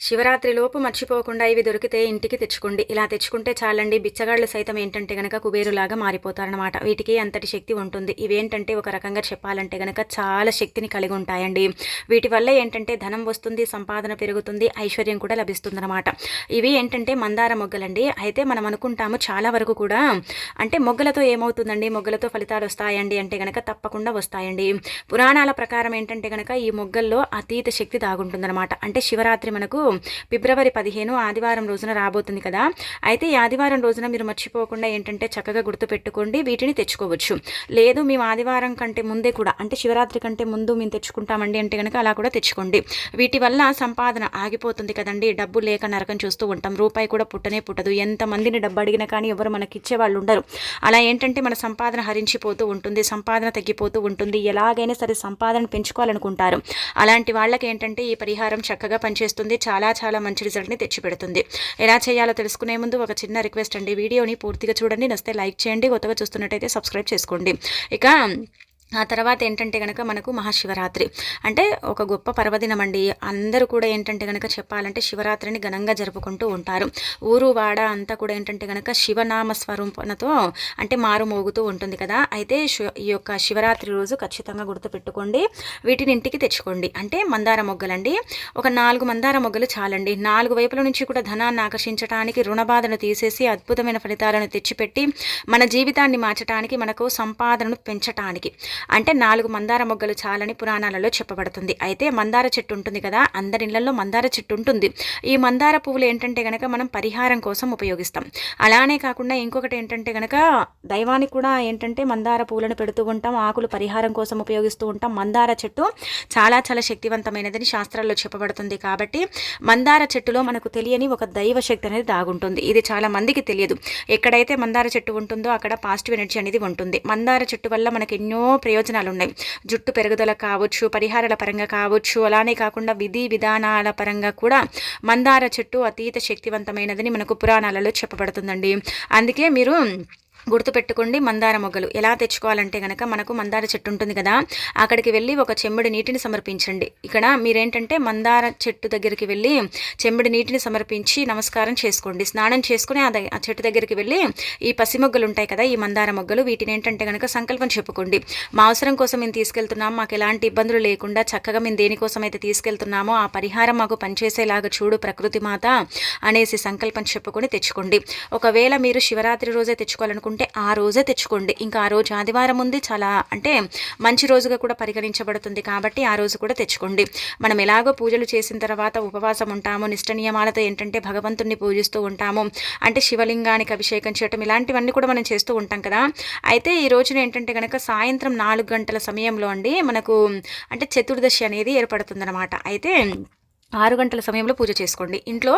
శివరాత్రి లోపు మర్చిపోకుండా ఇవి దొరికితే ఇంటికి తెచ్చుకోండి. ఇలా తెచ్చుకుంటే చాలండి, బిచ్చగాళ్ళు సైతం ఏంటంటే గనక కుబేరులాగా మారిపోతారనమాట. వీటికి అంతటి శక్తి ఉంటుంది. ఇవేంటంటే ఒక రకంగా చెప్పాలంటే గనక చాలా శక్తిని కలిగి ఉంటాయండి. వీటి వల్ల ఏంటంటే ధనం వస్తుంది, సంపాదన పెరుగుతుంది, ఐశ్వర్యం కూడా లభిస్తుందన్నమాట. ఇవి ఏంటంటే మందార మొగ్గలండి. అయితే మనం అనుకుంటాము చాలా వరకు కూడా అంటే మొగ్గలతో ఏమవుతుందండి, మొగ్గలతో ఫలితాలు వస్తాయండి అంటే గనక తప్పకుండా వస్తాయండి. పురాణాల ప్రకారం ఏంటంటే గనక ఈ మొగ్గల్లో అతీత శక్తి దాగుంటుందన్నమాట. అంటే శివరాత్రి మనకు ఫిబ్రవరి 15 ఆదివారం రోజున రాబోతుంది కదా. అయితే ఈ ఆదివారం రోజున మీరు మర్చిపోకుండా ఏంటంటే చక్కగా గుర్తుపెట్టుకోండి, వీటిని తెచ్చుకోవచ్చు. లేదు మేము ఆదివారం కంటే ముందే కూడా అంటే శివరాత్రి కంటే ముందు మేము తెచ్చుకుంటామండి అంటే కనుక అలా కూడా తెచ్చుకోండి. వీటి వల్ల సంపాదన ఆగిపోతుంది కదండి. డబ్బు లేక నరకం చూస్తూ ఉంటాం, రూపాయి కూడా పుట్టనే పుట్టదు. ఎంతమందిని డబ్బు అడిగినా కానీ ఎవరు మనకి ఇచ్చే వాళ్ళు ఉండరు. అలా ఏంటంటే మన సంపాదన హరించిపోతూ ఉంటుంది, సంపాదన తగ్గిపోతూ ఉంటుంది. ఎలాగైనా సరే సంపాదన పెంచుకోవాలనుకుంటారు. అలాంటి వాళ్ళకి ఏంటంటే ఈ పరిహారం చక్కగా పనిచేస్తుంది. చాలా చాలా మంచి రిజల్ట్ని తెచ్చిపెడుతుంది. ఎలా చేయాలో తెలుసుకునే ముందు ఒక చిన్న రిక్వెస్ట్ అండి, వీడియోని పూర్తిగా చూడండి, నచ్చితే లైక్ చేయండి, కొత్తగా చూస్తున్నట్టయితే సబ్స్క్రైబ్ చేసుకోండి. ఇక ఆ తర్వాత ఏంటంటే కనుక మనకు మహాశివరాత్రి అంటే ఒక గొప్ప పర్వదినం అండి. అందరూ కూడా ఏంటంటే కనుక చెప్పాలంటే శివరాత్రిని ఘనంగా జరుపుకుంటూ ఉంటారు. ఊరు వాడ అంతా కూడా ఏంటంటే కనుక శివనామ స్వరూపణతో అంటే మారు మోగుతూ ఉంటుంది కదా. అయితే ఈ యొక్క శివరాత్రి రోజు ఖచ్చితంగా గుర్తుపెట్టుకోండి, వీటిని ఇంటికి తెచ్చుకోండి. అంటే మందార మొగ్గలండి, ఒక 4 మందార మొగ్గలు చాలండి. 4 వైపుల నుంచి కూడా ధనాన్ని ఆకర్షించడానికి, రుణబాధను తీసేసి అద్భుతమైన ఫలితాలను తెచ్చిపెట్టి మన జీవితాన్ని మార్చడానికి, మనకు సంపాదనను పెంచడానికి అంటే 4 మందార మొగ్గలు చాలని పురాణాలలో చెప్పబడుతుంది. అయితే మందార చెట్టు ఉంటుంది కదా, అందరి ఇళ్లలో మందార చెట్టు ఉంటుంది. ఈ మందార పువ్వులు ఏంటంటే గనక మనం పరిహారం కోసం ఉపయోగిస్తాం. అలానే కాకుండా ఇంకొకటి ఏంటంటే గనక దైవానికి కూడా ఏంటంటే మందార పువ్వులను పెడుతూ ఉంటాం, ఆకులు పరిహారం కోసం ఉపయోగిస్తూ ఉంటాం. మందార చెట్టు చాలా చాలా శక్తివంతమైనదని శాస్త్రాల్లో చెప్పబడుతుంది. కాబట్టి మందార చెట్టులో మనకు తెలియని ఒక దైవ శక్తి అనేది దాగుంటుంది. ఇది చాలా మందికి తెలియదు. ఎక్కడైతే మందార చెట్టు ఉంటుందో అక్కడ పాజిటివ్ ఎనర్జీ అనేది ఉంటుంది. మందార చెట్టు వల్ల మనకు ఎన్నో ప్రయోజనాలు ఉన్నాయి. జుట్టు పెరుగుదల కావచ్చు, పరిహారాల పరంగా కావచ్చు, అలానే కాకుండా విధి విధానాల పరంగా కూడా మందార చెట్టు అతీత శక్తివంతమైనదని మనకు పురాణాలలో చెప్పబడుతుందండి. అందుకే మీరు గుర్తుపెట్టుకోండి, మందార మొగ్గలు ఎలా తెచ్చుకోవాలంటే కనుక మనకు మందార చెట్టు ఉంటుంది కదా, అక్కడికి వెళ్ళి ఒక చెంబుడి నీటిని సమర్పించండి. ఇక్కడ మీరేంటంటే మందార చెట్టు దగ్గరికి వెళ్ళి చెంబుడి నీటిని సమర్పించి నమస్కారం చేసుకోండి. స్నానం చేసుకుని ఆ చెట్టు దగ్గరికి వెళ్ళి ఈ పసి మొగ్గలు ఉంటాయి కదా, ఈ మందార మొగ్గలు, వీటిని ఏంటంటే కనుక సంకల్పం చెప్పుకోండి. మా అవసరం కోసం మేము తీసుకెళ్తున్నాము, మాకు ఎలాంటి ఇబ్బందులు లేకుండా చక్కగా మేము దేనికోసం అయితే తీసుకెళ్తున్నామో ఆ పరిహారం మాకు పనిచేసేలాగా చూడు ప్రకృతి మాత అనేసి సంకల్పం చెప్పుకొని తెచ్చుకోండి. ఒకవేళ మీరు శివరాత్రి రోజే తెచ్చుకోవాలనుకుంటే ఆ రోజే తెచ్చుకోండి. ఇంకా ఆ రోజు ఆదివారం ఉంది, చాలా అంటే మంచి రోజుగా కూడా పరిగణించబడుతుంది. కాబట్టి ఆ రోజు కూడా తెచ్చుకోండి. మనం ఎలాగో పూజలు చేసిన తర్వాత ఉపవాసం ఉంటాము, నిష్ట నియమాలతో ఏంటంటే భగవంతుణ్ణి పూజిస్తూ ఉంటాము. అంటే శివలింగానికి అభిషేకం చేయటం ఇలాంటివన్నీ కూడా మనం చేస్తూ ఉంటాం కదా. అయితే ఈ రోజున ఏంటంటే కనుక సాయంత్రం 4 గంటల సమయంలో అండి మనకు అంటే చతుర్దశి అనేది ఏర్పడుతుందన్నమాట. అయితే 6 గంటల సమయంలో పూజ చేసుకోండి. ఇంట్లో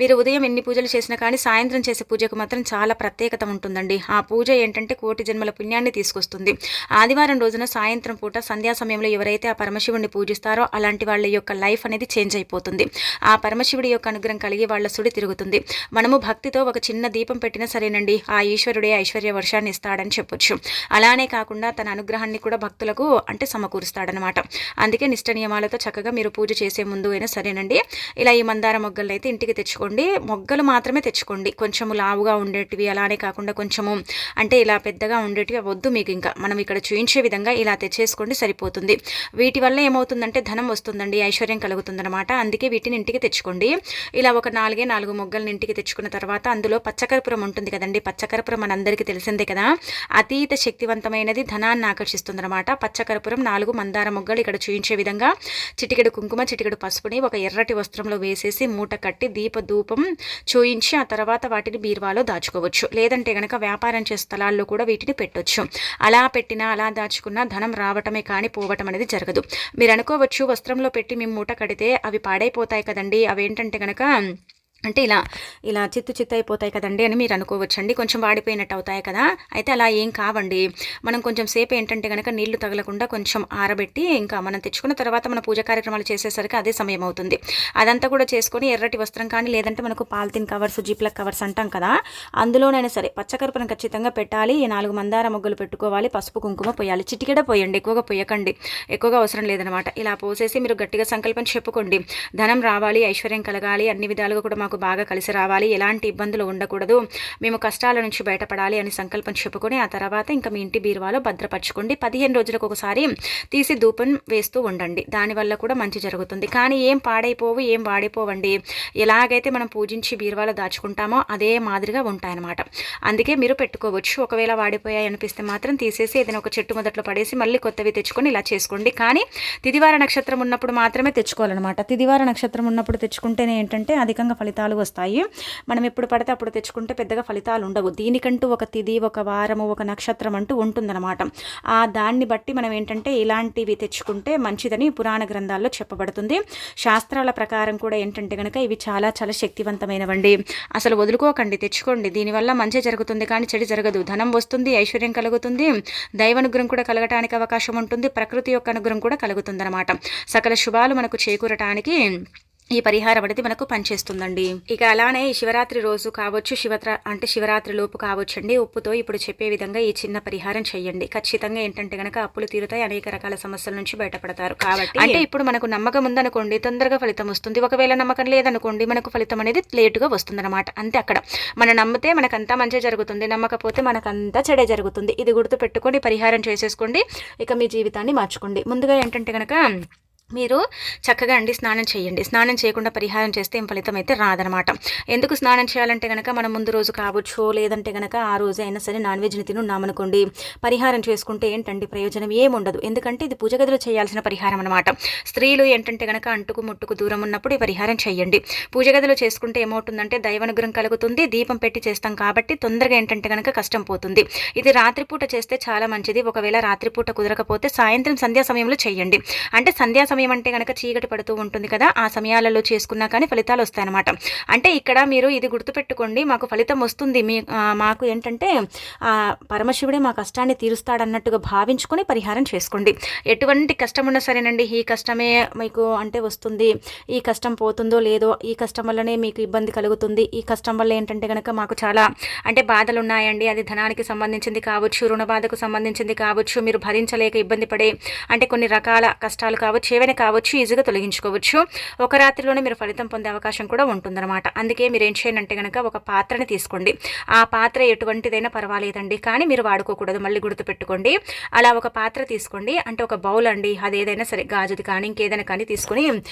మీరు ఉదయం ఎన్ని పూజలు చేసినా కానీ సాయంత్రం చేసే పూజకు మాత్రం చాలా ప్రత్యేకత ఉంటుందండి. ఆ పూజ ఏంటంటే కోటి జన్మల పుణ్యాన్ని తీసుకొస్తుంది. ఆదివారం రోజున సాయంత్రం పూట సంధ్యా సమయంలో ఎవరైతే ఆ పరమశివుడిని పూజిస్తారో అలాంటి వాళ్ళ యొక్క లైఫ్ అనేది చేంజ్ అయిపోతుంది. ఆ పరమశివుడి యొక్క అనుగ్రహం కలిగి వాళ్ళ సుడి తిరుగుతుంది. మనము భక్తితో ఒక చిన్న దీపం పెట్టినా సరేనండి, ఆ ఈశ్వరుడే ఐశ్వర్య వర్షాన్ని ఇస్తాడని చెప్పొచ్చు. అలానే కాకుండా తన అనుగ్రహాన్ని కూడా భక్తులకు అంటే సమకూరుస్తాడనమాట. అందుకే నిష్ట నియమాలతో చక్కగా మీరు పూజ చేసే ముందు అయినా సరే ఇలా ఈ మందార మొగ్గలను అయితే ఇంటికి తెచ్చుకోండి. మొగ్గలు మాత్రమే తెచ్చుకోండి, కొంచెము లావుగా ఉండేటివి అలానే కాకుండా కొంచెము అంటే ఇలా పెద్దగా ఉండేటివి వద్దు. మీకు ఇంకా మనం ఇక్కడ చూయించే విధంగా ఇలా తెచ్చేసుకోండి, సరిపోతుంది. వీటి వల్ల ఏమవుతుందంటే ధనం వస్తుందండి, ఐశ్వర్యం కలుగుతుందన్నమాట. అందుకే వీటిని ఇంటికి తెచ్చుకోండి. ఇలా ఒక 4 మొగ్గలను ఇంటికి తెచ్చుకున్న తర్వాత అందులో పచ్చకర్పూరం ఉంటుంది కదండి. పచ్చకర్పూరం మనందరికీ తెలిసిందే కదా, అతీత శక్తివంతమైనది, ధనాన్ని ఆకర్షిస్తుందన్నమాట. పచ్చకర్పూరం 4 మందార మొగ్గలు ఇక్కడ చూయించే విధంగా చిటికెడు కుంకుమ, చిటికెడు పసుపుని ఒక ఎర్రటి వస్త్రంలో వేసేసి మూట కట్టి దీపధూపం చూయించి ఆ తర్వాత వాటిని బీరువాలో దాచుకోవచ్చు. లేదంటే గనక వ్యాపారం చేసే స్థలాల్లో కూడా వీటిని పెట్టొచ్చు. అలా పెట్టినా అలా దాచుకున్నా ధనం రావటమే కానీ పోవటం అనేది జరగదు. మీరు అనుకోవచ్చు వస్త్రంలో పెట్టి మేము మూట కడితే అవి పాడైపోతాయి కదండి, అవేంటంటే గనక అంటే ఇలా ఇలా చిత్తు అయిపోతాయి కదండి అని మీరు అనుకోవచ్చండి. కొంచెం వాడిపోయినట్టు అవుతాయి కదా, అయితే అలా ఏం కావండి. మనం కొంచెం సేపు ఏంటంటే కనుక నీళ్లు తగలకుండా కొంచెం ఆరబెట్టి ఇంకా మనం తెచ్చుకున్న తర్వాత మన పూజ కార్యక్రమాలు చేసేసరికి అదే సమయం అవుతుంది. అదంతా కూడా చేసుకొని ఎర్రటి వస్త్రం కానీ లేదంటే మనకు పాలిథిన్ కవర్స్, జిప్లక్ కవర్స్ అంటాం కదా, అందులోనైనా సరే పచ్చకర్పూరం ఖచ్చితంగా పెట్టాలి. 4 మందార మొగ్గలు పెట్టుకోవాలి, పసుపు కుంకుమ పోయాలి, చిటికెడ పోయండి, ఎక్కువగా పోయకండి, ఎక్కువగా అవసరం లేదనమాట. ఇలా పోసేసి మీరు గట్టిగా సంకల్పం చెప్పుకోండి. ధనం రావాలి, ఐశ్వర్యం కలగాలి, అన్ని విధాలుగా కూడా మాకు బాగా కలిసి రావాలి, ఎలాంటి ఇబ్బందులు ఉండకూడదు, మేము కష్టాల నుంచి బయటపడాలి అని సంకల్పం చెప్పుకొని ఆ తర్వాత ఇంకా మీ ఇంటి బీరువాలో భద్రపరచుకోండి. 15 రోజులకు ఒకసారి తీసి ధూపం వేస్తూ ఉండండి, దానివల్ల కూడా మంచి జరుగుతుంది. కానీ ఏం పాడైపోవు, ఏం వాడిపోవండి. ఎలాగైతే మనం పూజించి బీరువాలో దాచుకుంటామో అదే మాదిరిగా ఉంటాయన్నమాట. అందుకే మీరు పెట్టుకోవచ్చు. ఒకవేళ వాడిపోయాయి అనిపిస్తే మాత్రం తీసేసి ఏదైనా ఒక చెట్టు మొదట్లో పడేసి మళ్ళీ కొత్తవి తెచ్చుకొని ఇలా చేసుకోండి. కానీ తిదివార నక్షత్రం ఉన్నప్పుడు మాత్రమే తెచ్చుకోవాలన్నమాట. తిదివార నక్షత్రం ఉన్నప్పుడు తెచ్చుకుంటేనే ఏంటంటే అధికంగా ఫలితాలు వస్తాయి. మనం ఎప్పుడు పడితే అప్పుడు తెచ్చుకుంటే పెద్దగా ఫలితాలు ఉండవు. దీనికంటూ ఒక తిథి, ఒక వారము, ఒక నక్షత్రం అంటూ ఉంటుందన్నమాట. ఆ దాన్ని బట్టి మనం ఏంటంటే ఇలాంటివి తెచ్చుకుంటే మంచిదని పురాణ గ్రంథాల్లో చెప్పబడుతుంది. శాస్త్రాల ప్రకారం కూడా ఏంటంటే కనుక ఇవి చాలా చాలా శక్తివంతమైనవండి. అసలు వదులుకోకండి, తెచ్చుకోండి. దీనివల్ల మంచి జరుగుతుంది కానీ చెడు జరగదు. ధనం వస్తుంది, ఐశ్వర్యం కలుగుతుంది, దైవానుగ్రహం కూడా కలగటానికి అవకాశం ఉంటుంది, ప్రకృతి యొక్క అనుగ్రహం కూడా కలుగుతుందన్నమాట. సకల శుభాలు మనకు చేకూరటానికి ఈ పరిహారం అనేది మనకు పనిచేస్తుందండి. ఇక అలానే ఈ శివరాత్రి రోజు కావచ్చు, శివరాత్రి లోపు కావచ్చండి, ఉప్పుతో ఇప్పుడు చెప్పే విధంగా ఈ చిన్న పరిహారం చేయండి. ఖచ్చితంగా ఏంటంటే గనక అప్పులు తీరుతాయి, అనేక రకాల సమస్యల నుంచి బయటపడతారు. కాబట్టి అంటే ఇప్పుడు మనకు నమ్మకం ఉందనుకోండి తొందరగా ఫలితం వస్తుంది, ఒకవేళ నమ్మకం లేదనుకోండి మనకు ఫలితం అనేది లేటుగా వస్తుంది అనమాట. అంతే, అక్కడ మనం నమ్మితే మనకంతా మంచి జరుగుతుంది, నమ్మకపోతే మనకంతా చెడే జరుగుతుంది. ఇది గుర్తు పెట్టుకొని పరిహారం చేసేసుకోండి, ఇక మీ జీవితాన్ని మార్చుకోండి. ముందుగా ఏంటంటే గనక మీరు చక్కగా స్నానం చేయండి. స్నానం చేయకుండా పరిహారం చేస్తే ఏం ఫలితం అయితే రాదనమాట. ఎందుకు స్నానం చేయాలంటే కనుక మనం ముందు రోజు కావచ్చు, లేదంటే కనుక ఆ రోజు అయినా సరే నాన్ వెజ్ని తినున్నామనుకోండి, పరిహారం చేసుకుంటే ఏంటంటే ప్రయోజనం ఏముండదు. ఎందుకంటే ఇది పూజ గదిలో చేయాల్సిన పరిహారం అనమాట. స్త్రీలు ఏంటంటే కనుక అంటుకు ముట్టుకు దూరం ఉన్నప్పుడు ఈ పరిహారం చేయండి. పూజ గదిలో చేసుకుంటే ఏమవుతుందంటే దైవానుగ్రహం కలుగుతుంది, దీపం పెట్టి చేస్తాం కాబట్టి తొందరగా ఏంటంటే కనుక కష్టం పోతుంది. ఇది రాత్రిపూట చేస్తే చాలా మంచిది. ఒకవేళ రాత్రిపూట కుదరకపోతే సాయంత్రం సంధ్యా సమయంలో చేయండి. అంటే సంధ్యా సమయం అంటే కనుక చీకటి పడుతూ ఉంటుంది కదా, ఆ సమయాలలో చేసుకున్నా కానీ ఫలితాలు వస్తాయన్నమాట. అంటే ఇక్కడ మీరు ఇది గుర్తుపెట్టుకోండి, మాకు ఫలితం వస్తుంది, మాకు ఏంటంటే పరమశివుడే మా కష్టాన్ని తీరుస్తాడన్నట్టుగా భావించుకొని పరిహారం చేసుకోండి. ఎటువంటి కష్టం ఉన్నా సరేనండి, ఈ కష్టమే మీకు అంటే వస్తుంది, ఈ కష్టం పోతుందో లేదో, ఈ కష్టం వల్లనే మీకు ఇబ్బంది కలుగుతుంది, ఈ కష్టం వల్ల ఏంటంటే కనుక మాకు చాలా అంటే బాధలు ఉన్నాయండి, అది ధనానికి సంబంధించింది కావచ్చు, రుణ బాధకు సంబంధించింది కావచ్చు, మీరు భరించలేక ఇబ్బంది పడే అంటే కొన్ని రకాల కష్టాలు కావచ్చు, ఏవైనా కావచ్చు, ఈజీగా తొలగించుకోవచ్చు. ఒక రాత్రిలోనే మీరు ఫలితం పొందే అవకాశం కూడా ఉంటుందన్నమాట. అందుకే మీరు ఏం చేయండి అంటే కనుక ఒక పాత్రని తీసుకోండి. ఆ పాత్ర ఎటువంటిదైనా పర్వాలేదండి, కానీ మీరు వాడుకోకూడదు, మళ్ళీ గుర్తుపెట్టుకోండి. అలా ఒక పాత్ర తీసుకోండి, అంటే ఒక బౌల్ అండి, అది ఏదైనా సరే గాజుది కానీ ఇంకేదైనా కానీ తీసుకొని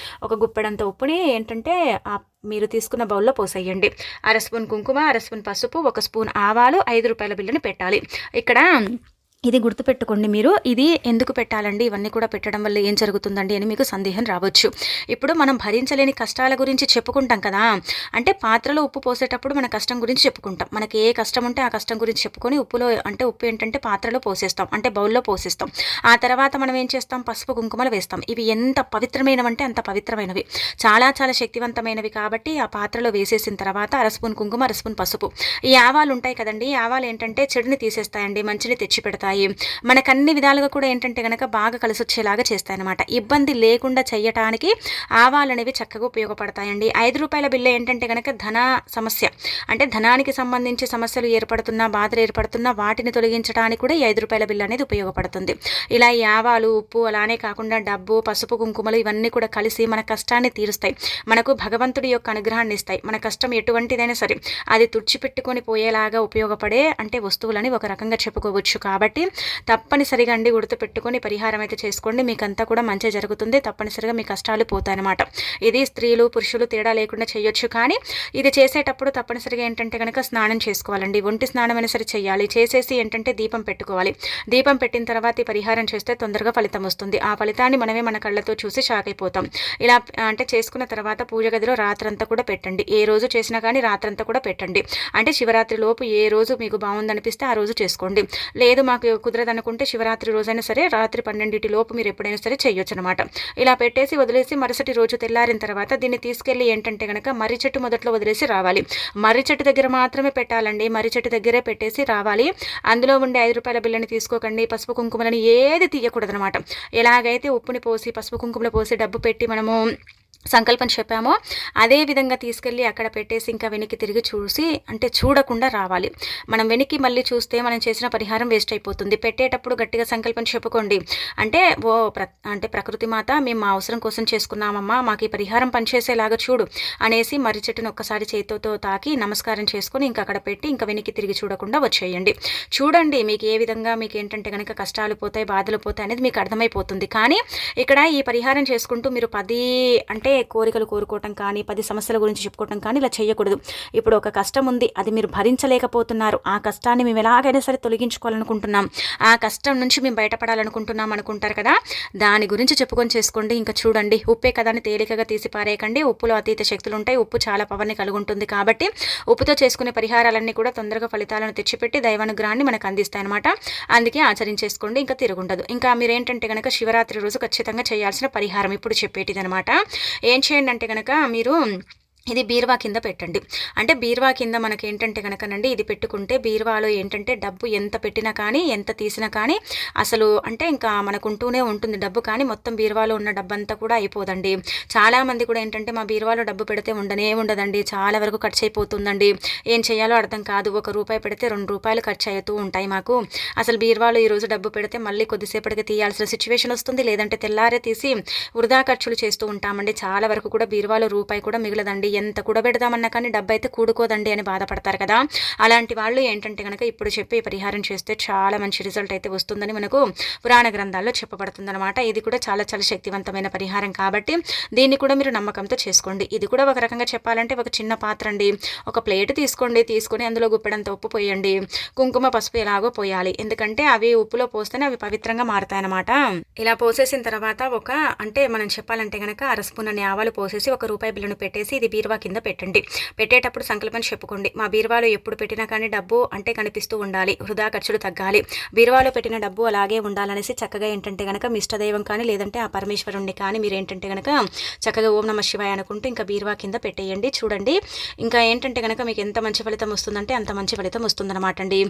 ఒక గుప్పెడంత ఉప్పుని ఏంటంటే మీరు తీసుకున్న బౌల్లో పోసేయండి. 1/2 స్పూన్ కుంకుమ, 1/2 స్పూన్ పసుపు, 1 స్పూన్ ఆవాలు, 5 రూపాయల బిల్లుని పెట్టాలి. ఇక్కడ ఇది గుర్తుపెట్టుకోండి. మీరు ఇది ఎందుకు పెట్టాలండి, ఇవన్నీ కూడా పెట్టడం వల్ల ఏం జరుగుతుందండి అని మీకు సందేహం రావచ్చు. ఇప్పుడు మనం భరించలేని కష్టాల గురించి చెప్పుకుంటాం కదా, అంటే పాత్రలో ఉప్పు పోసేటప్పుడు మన కష్టం గురించి చెప్పుకుంటాం. మనకి ఏ కష్టం ఉంటే ఆ కష్టం గురించి చెప్పుకొని ఉప్పులో అంటే ఉప్పు ఏంటంటే పాత్రలో పోసేస్తాం, అంటే బౌల్లో పోసేస్తాం. ఆ తర్వాత మనం ఏం చేస్తాం, పసుపు కుంకుమలు వేస్తాం. ఇవి ఎంత పవిత్రమైనవంటే అంత పవిత్రమైనవి, చాలా చాలా శక్తివంతమైనవి. కాబట్టి ఆ పాత్రలో వేసేసిన తర్వాత 1/2 స్పూన్ కుంకుమ, 1/2 స్పూన్ పసుపు, ఈ ఆవాలు ఉంటాయి కదండి, ఈ ఆవాలు ఏంటంటే చెడుని తీసేస్తాయండి, మంచిని తెచ్చి పెడతాయి. మనకు అన్ని విధాలుగా కూడా ఏంటంటే కనుక బాగా కలిసి వచ్చేలాగా చేస్తాయన్నమాట. ఇబ్బంది లేకుండా చేయటానికి ఆవాలు అనేవి చక్కగా ఉపయోగపడతాయండి. 5 రూపాయల బిల్లు ఏంటంటే కనుక ధన సమస్య, అంటే ధనానికి సంబంధించి సమస్యలు ఏర్పడుతున్నా, బాధలు ఏర్పడుతున్నా వాటిని తొలగించడానికి కూడా ఈ 5 రూపాయల బిల్లు అనేది ఉపయోగపడుతుంది. ఇలా ఈ ఆవాలు, ఉప్పు, అలానే కాకుండా డబ్బు, పసుపు, కుంకుమలు ఇవన్నీ కూడా కలిసి మన కష్టాన్ని తీరుస్తాయి, మనకు భగవంతుడి యొక్క అనుగ్రహాన్ని ఇస్తాయి. మన కష్టం ఎటువంటిదైనా సరే అది తుడిచిపెట్టుకొని పోయేలాగా ఉపయోగపడే అంటే వస్తువులని ఒక రకంగా చెప్పుకోవచ్చు. కాబట్టి తప్పనిసరిగా గుర్తుపెట్టుకొని పరిహారం అయితే చేసుకోండి, మీకంతా కూడా మంచి జరుగుతుంది, తప్పనిసరిగా మీ కష్టాలు పోతాయన్నమాట. ఇది స్త్రీలు పురుషులు తేడా లేకుండా చేయొచ్చు. కానీ ఇది చేసేటప్పుడు తప్పనిసరిగా ఏంటంటే కనుక స్నానం చేసుకోవాలండి, ఒంటి స్నానం అయినా సరే చేయాలి. చేసేసి ఏంటంటే దీపం పెట్టుకోవాలి. దీపం పెట్టిన తర్వాత ఈ పరిహారం చేస్తే తొందరగా ఫలితం వస్తుంది. ఆ ఫలితాన్ని మనమే మన కళ్ళతో చూసి షాక్ అయిపోతాం. ఇలా అంటే చేసుకున్న తర్వాత పూజ గదిలో రాత్రంతా కూడా పెట్టండి. ఏ రోజు చేసినా కానీ రాత్రంతా కూడా పెట్టండి. అంటే శివరాత్రి లోపు ఏ రోజు మీకు బాగుందనిపిస్తే ఆ రోజు చేసుకోండి. లేదు మాకు కుదరదనుకుంటే శివరాత్రి రోజైనా సరే రాత్రి 12 లోపు మీరు ఎప్పుడైనా సరే చేయొచ్చు అనమాట. ఇలా పెట్టేసి వదిలేసి మరుసటి రోజు తెల్లారిన తర్వాత దీన్ని తీసుకెళ్ళి ఏంటంటే గనక మర్రి చెట్టు మొదట్లో వదిలేసి రావాలి. మర్రి చెట్టు దగ్గర మాత్రమే పెట్టాలండి. మర్రి చెట్టు దగ్గరే పెట్టేసి రావాలి. అందులో ఉండే 5 రూపాయల బిల్లని తీసుకోకండి. పసుపు కుంకుమలని ఏది తీయకూడదనమాట. ఎలాగైతే ఉప్పుని పోసి పసుపు కుంకుమలు పోసి డబ్బు పెట్టి మనము సంకల్పం చెప్పామో అదే విధంగా తీసుకెళ్ళి అక్కడ పెట్టేసి ఇంకా వెనక్కి తిరిగి చూసి అంటే చూడకుండా రావాలి. మనం వెనక్కి మళ్ళీ చూస్తే మనం చేసిన పరిహారం వేస్ట్ అయిపోతుంది. పెట్టేటప్పుడు గట్టిగా సంకల్పం చెప్పుకోండి. అంటే అంటే ప్రకృతి మాత మేము మా అవసరం కోసం చేసుకున్నామమ్మా, మాకు ఈ పరిహారం పనిచేసేలాగా చూడు అనేసి మర్రి చెట్టును ఒక్కసారి చేతితో తాకి నమస్కారం చేసుకొని ఇంకా అక్కడ పెట్టి ఇంకా వెనక్కి తిరిగి చూడకుండా వచ్చేయండి. చూడండి మీకు ఏ విధంగా మీకు ఏంటంటే కనుక కష్టాలు పోతాయి, బాధలు పోతాయి అనేది మీకు అర్థమైపోతుంది. కానీ ఇక్కడ ఈ పరిహారం చేసుకుంటూ మీరు 10 అంటే కోరికలు కోరుకోవటం కానీ 10 సమస్యల గురించి చెప్పుకోవటం కానీ ఇలా చేయకూడదు. ఇప్పుడు ఒక కష్టం ఉంది, అది మీరు భరించలేకపోతున్నారు. ఆ కష్టాన్ని మేము ఎలాగైనా సరే తొలగించుకోవాలనుకుంటున్నాం, ఆ కష్టం నుంచి మేము బయటపడాలనుకుంటున్నాం అనుకుంటారు కదా, దాని గురించి చెప్పుకొని చేసుకోండి. ఇంకా చూడండి, ఉప్పే కదా అని తేలికగా తీసి పారేయకండి. ఉప్పులో అతీత శక్తులు ఉంటాయి. ఉప్పు చాలా పవర్ని కలిగి ఉంటుంది కాబట్టి ఉప్పుతో చేసుకునే పరిహారాలన్నీ కూడా తొందరగా ఫలితాలను తెచ్చిపెట్టి దైవానుగ్రహాన్ని మనకు అందిస్తాయన్నమాట. అందుకే ఆచరించేసుకోండి, ఇంకా తిరుగుండదు. ఇంకా మీరేంటంటే కనుక శివరాత్రి రోజు ఖచ్చితంగా చేయాల్సిన పరిహారం ఇప్పుడు చెప్పేటిది అనమాట. ఏం చేయండి అంటే కనుక మీరు ఇది బీరువా కింద పెట్టండి. అంటే బీరువా కింద మనకి ఏంటంటే కనుకనండి ఇది పెట్టుకుంటే బీరువాలో ఏంటంటే డబ్బు ఎంత పెట్టినా కానీ ఎంత తీసినా కానీ అసలు అంటే ఇంకా మనకు ఉంటూనే ఉంటుంది డబ్బు. కానీ మొత్తం బీరువాలో ఉన్న డబ్బు అంతా కూడా అయిపోదండి. చాలామంది కూడా ఏంటంటే మా బీరువాలో డబ్బు పెడితే ఉండదండి, చాలా వరకు ఖర్చు అయిపోతుందండి, ఏం చేయాలో అర్థం కాదు, ₹1 పెడితే ₹2 ఖర్చు అవుతూ ఉంటాయి మాకు, అసలు బీరువాలో ఈరోజు డబ్బు పెడితే మళ్ళీ కొద్దిసేపటికి తీయాల్సిన సిచ్యువేషన్ వస్తుంది, లేదంటే తెల్లారే తీసి వృధా ఖర్చులు చేస్తూ ఉంటామండి. చాలా వరకు కూడా బీరువాలో రూపాయి కూడా మిగలదండి. ఎంత కూడబెడదామన్నా కానీ డబ్బు అయితే కూడుకోదండి అని బాధపడతారు కదా. అలాంటి వాళ్ళు ఏంటంటే కనుక ఇప్పుడు చెప్పే పరిహారం చేస్తే చాలా మంచి రిజల్ట్ అయితే వస్తుందని మనకు పురాణ గ్రంథాల్లో చెప్పబడుతుందన్నమాట. ఇది కూడా చాలా చాలా శక్తివంతమైన పరిహారం కాబట్టి దీన్ని కూడా మీరు నమ్మకంతో చేసుకోండి. ఇది కూడా ఒక రకంగా చెప్పాలంటే ఒక చిన్న పాత్ర అండి, ఒక ప్లేట్ తీసుకోండి, తీసుకొని అందులో గుప్పెడంత ఉప్పు పోయండి, కుంకుమ పసుపు ఎలాగో పోయాలి, ఎందుకంటే అవి ఉప్పులో పోస్తేనే అవి పవిత్రంగా మారతాయన్నమాట. ఇలా పోసేసిన తర్వాత ఒక అంటే మనం చెప్పాలంటే కనుక 1/2 స్పూన్ అనే ఆవాలు పోసేసి ₹1 బిల్లును పెట్టేసి ఇది బీరువా కింద పెట్టండి. పెట్టేటప్పుడు సంకల్పం చెప్పుకోండి, మా బీరువాలో ఎప్పుడు పెట్టినా కానీ డబ్బు అంటే కనిపిస్తూ ఉండాలి, వృధా ఖర్చులు తగ్గాలి, బీరువాలో పెట్టిన డబ్బు అలాగే ఉండాలనేసి చక్కగా ఏంటంటే కనుక మీ ఇష్టదైవం కానీ లేదంటే ఆ పరమేశ్వరుణ్ణి కానీ మీరు ఏంటంటే కనుక చక్కగా ఓం నమః శివాయ అనుకుంటూ ఇంకా బీరువా కింద పెట్టేయండి. చూడండి ఇంకా ఏంటంటే కనుక మీకు ఎంత మంచి ఫలితం వస్తుందంటే అంత మంచి ఫలితం వస్తుందన్నమాట అండి.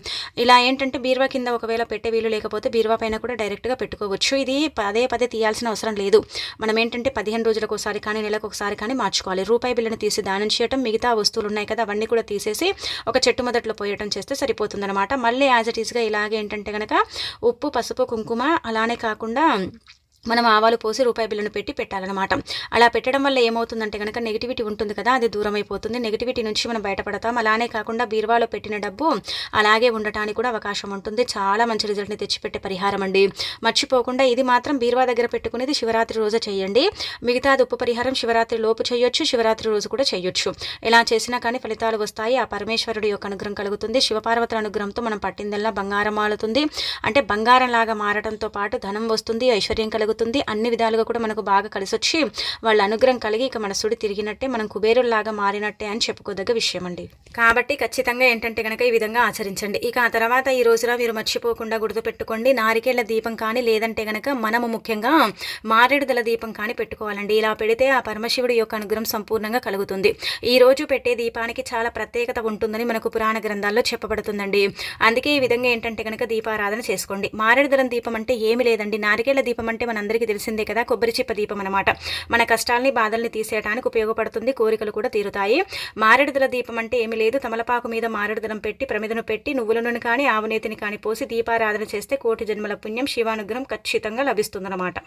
ఇలా ఏంటంటే బీరువా కింద ఒకవేళ పెట్టే వీలు లేకపోతే బీరువా పైన కూడా డైరెక్ట్గా పెట్టుకోవచ్చు. ఇది పదే తీయాల్సిన అవసరం లేదు. మనం ఏంటంటే 15 రోజులకు ఒకసారి కానీ నెలకు ఒకసారి కానీ మార్చుకోవాలి. ₹1 బిల్లును తీసి దానం చేయటం, మిగతా వస్తువులు ఉన్నాయి కదా అవన్నీ కూడా తీసేసి ఒక చెట్టు మొదట్లో పోయటం చేస్తే సరిపోతుందన్నమాట. మళ్ళీ యాజ్ ఇట్ ఈస్గా ఇలాగే ఏంటంటే కనుక ఉప్పు పసుపు కుంకుమ అలానే కాకుండా మనం ఆవాలు పోసి ₹1 బిల్లును పెట్టి పెట్టాలన్నమాట. అలా పెట్టడం వల్ల ఏమవుతుందంటే కనుక నెగిటివిటీ ఉంటుంది కదా, అది దూరం అయిపోతుంది. నెగిటివిటీ నుంచి మనం బయటపడతాం. అలానే కాకుండా బీరువాలో పెట్టిన డబ్బు అలాగే ఉండటానికి కూడా అవకాశం ఉంటుంది. చాలా మంచి రిజల్ట్ని తెచ్చిపెట్టే పరిహారం అండి. మర్చిపోకుండా ఇది మాత్రం బీరువా దగ్గర పెట్టుకునేది శివరాత్రి రోజు చేయండి. మిగతాది ఉప్పు పరిహారం శివరాత్రి లోపు చేయొచ్చు, శివరాత్రి రోజు కూడా చేయొచ్చు. ఇలా చేసినా కానీ ఫలితాలు వస్తాయి. ఆ పరమేశ్వరుడి యొక్క అనుగ్రహం కలుగుతుంది. శివపార్వతుల అనుగ్రహంతో మనం పట్టిందల్లా బంగారం మాలుతుంది. అంటే బంగారం లాగా మారడంతో పాటు ధనం వస్తుంది, ఐశ్వర్యం కలుగుతుంది, అన్ని విధాలుగా కూడా మనకు బాగా కలిసి వచ్చి వాళ్ళ అనుగ్రహం కలిగి ఇక మన సుడి తిరిగినట్టే, మనం కుబేరులాగా మారినట్టే అని చెప్పుకోదగ్గ విషయం అండి. కాబట్టి ఖచ్చితంగా ఏంటంటే కనుక ఈ విధంగా ఆచరించండి. ఇక ఆ తర్వాత ఈ రోజున మీరు మర్చిపోకుండా గుర్తుపెట్టుకోండి, నారికేళ్ల దీపం కానీ లేదంటే కనుక మనము ముఖ్యంగా మారేడుదల దీపం కానీ పెట్టుకోవాలండి. ఇలా పెడితే ఆ పరమశివుడి యొక్క అనుగ్రహం సంపూర్ణంగా కలుగుతుంది. ఈ రోజు పెట్టే దీపానికి చాలా ప్రత్యేకత ఉంటుందని మనకు పురాణ గ్రంథాల్లో చెప్పబడుతుందండి. అందుకే ఈ విధంగా ఏంటంటే కనుక దీపారాధన చేసుకోండి. మారేడుదల దీపం అంటే ఏమి లేదండి, నారికేళ్ల దీపం అంటే అందరికీ తెలిసిందే కదా, కొబ్బరి చిప్ప దీపం అనమాట. మన కష్టాలని బాధల్ని తీసేయడానికి ఉపయోగపడుతుంది, కోరికలు కూడా తీరుతాయి. మారేడుదల దీపం అంటే ఏమీ లేదు, తమలపాకు మీద మారేడుదలం పెట్టి ప్రమిదను పెట్టి నువ్వుల నూనె కానీ ఆవునేతిని కానీ పోసి దీపారాధన చేస్తే 1,000,000 జన్మల పుణ్యం శివానుగ్రహం ఖచ్చితంగా లభిస్తుందన్నమాట.